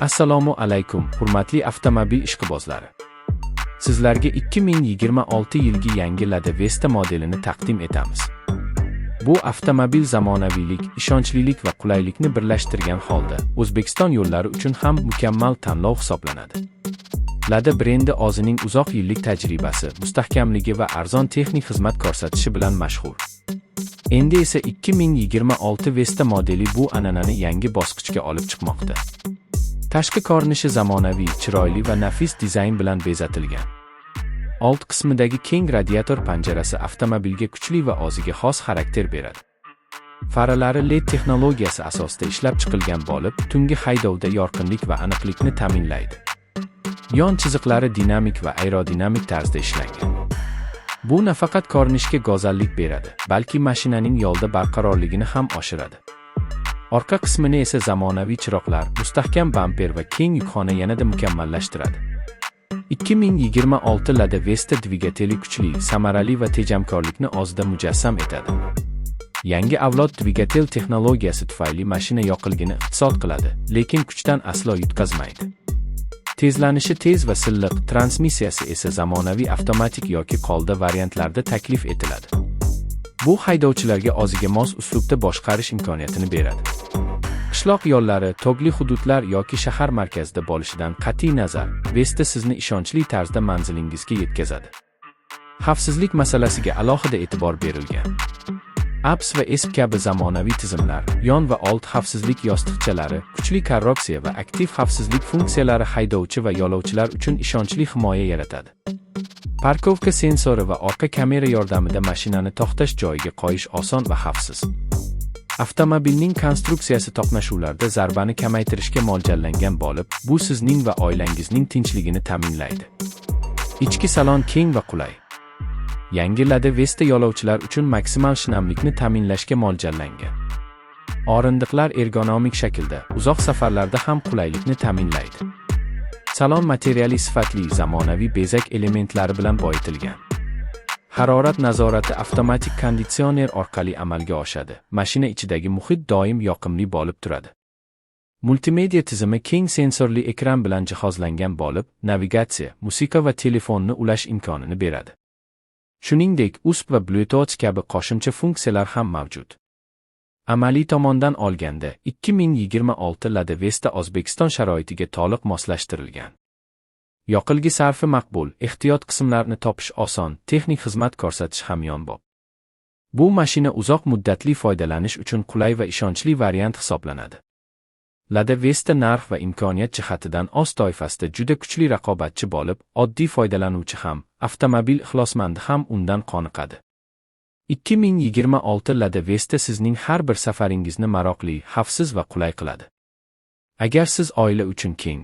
Assalomu alaykum, hurmatli avtomobil ishqibozlari. Sizlarga 2026 yilgi yangi Lada Vesta modelini taqdim etamiz. Bu avtomobil zamonaviylik, ishonchlilik va qulaylikni birlashtirgan holda O'zbekiston yo'llari uchun ham mukammal tanlov hisoblanadi. Lada brendi o'zining uzoq yillik tajribasi, mustahkamligi va arzon texnik xizmat ko'rsatishi bilan mashhur. Endi esa 2026 Vesta modeli bu an'anani yangi bosqichga olib chiqmoqda. Tashqi ko'rinishi zamonaviy, chiroyli va nafis dizayn bilan bezatilgan. Old qismidagi keng radiator panjarasi avtomobilga kuchli va o'ziga xos xarakter beradi. Faralari LED texnologiyasi asosida ishlab chiqilgan bo'lib, tungi haydovda yorqinlik va aniqlikni ta'minlaydi. Yon chiziqlari dinamik va aerodinamik tarzda ishlangan. Bu nafaqat ko'rinishga go'zallik beradi, balki mashinaning yo'lda barqarorligini ham oshiradi. Orqa qismini esa zamonaviy chiroqlar, mustahkam bamper va keng yukxona yanada mukammallashtiradi. 2026 Lada Vesta dvigateli kuchli, samarali va tejamkorlikni o'zida mujassam etadi. Yangi avlod dvigatel texnologiyasi tufayli mashina yoqilg'ini iqtisod qiladi, lekin kuchdan aslo yutqazmaydi. Tezlanishi tez va silliq, transmissiyasi esa zamonaviy avtomatik yoki qo'lda variantlarda taklif etiladi. Bu haydovchilarga o'ziga mos uslubda boshqarish imkoniyatini beradi. Qishloq yo'llari, tog'li hududlar yoki shahar markazida bo'lishidan qat'iy nazar, Vesta sizni ishonchli tarzda manzilingizga yetkazadi. Xavfsizlik masalasiga alohida e'tibor berilgan. ABS va ESP kabi zamonaviy tizimlar, yon va old xavfsizlik yostiqchalari, kuchli korroksiya va aktiv xavfsizlik funksiyalari haydovchi va yo'lovchilar uchun ishonchli himoya yaratadi. Parkovka sensori va orqa kamera yordamida mashinani to'xtash joyiga qo'yish oson va xavfsiz. Avtomobilning konstruksiyasi to'qnashuvlarda zarbani kamaytirishga mo'ljallangan bo'lib, bu sizning va oilangizning tinchligini ta'minlaydi. Ichki salon keng va qulay. Yangi Lada Vesta yo'lovchilar uchun maksimal shinamlikni ta'minlashga mo'ljallangan. O'rindiqlar ergonomik shaklda, uzoq safarlarda ham qulaylikni ta'minlaydi. Salon materiali sifatli, zamonaviy bezak elementlari bilan boyitilgan. Harorat nazorati avtomatik konditsioner orqali amalga oshadi. Mashina ichidagi muhit doim yoqimli bo'lib turadi. Multimedia tizimi keng sensorli ekran bilan jihozlangan bo'lib, navigatsiya, musiqa va telefonni ulash imkonini beradi. Shuningdek, USB va Bluetooth kabi qo'shimcha funksiyalar ham mavjud. Amaliy tomondan olganda, 2026 Lada Vesta O'zbekiston sharoitiga to'liq moslashtirilgan. Yoqilg'i sarfi maqbul, ehtiyot qismlarini topish oson, texnik xizmat ko'rsatish hamyonbop. Bu mashina uzoq muddatli foydalanish uchun qulay va ishonchli variant hisoblanadi. Lada Vesta narx va imkoniyat jihatidan o'z toifasida juda kuchli raqobatchi bo'lib, oddiy foydalanuvchi ham, avtomobil ixlosmandi ham undan qoniqadi. 2026 Lada Vesta sizning har bir safaringizni maroqli, xavfsiz va qulay qiladi. Agar siz oila uchun keng,